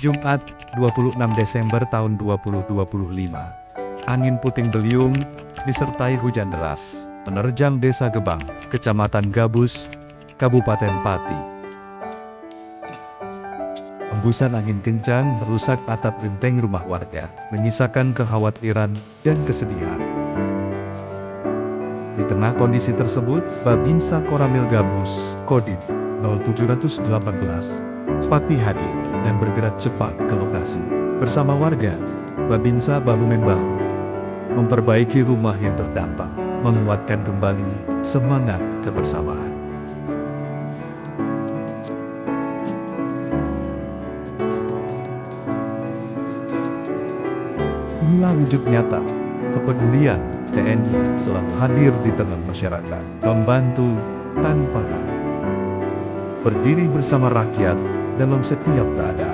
Jumat, 26 Desember tahun 2025. Angin puting beliung, disertai hujan deras, menerjang Desa Gebang, Kecamatan Gabus, Kabupaten Pati. Hembusan angin kencang merusak atap genteng rumah warga, menyisakan kekhawatiran dan kesedihan. Di tengah kondisi tersebut, Babinsa Koramil Gabus, Kodim 0718, Pati hadir dan bergerak cepat ke lokasi. Bersama warga, Babinsa bahu-membahu memperbaiki rumah yang terdampak, menguatkan kembali semangat kebersamaan. Inilah wujud nyata kepedulian TNI selalu hadir di tengah masyarakat, membantu tanpa berdiri bersama rakyat dalam setiap keadaan.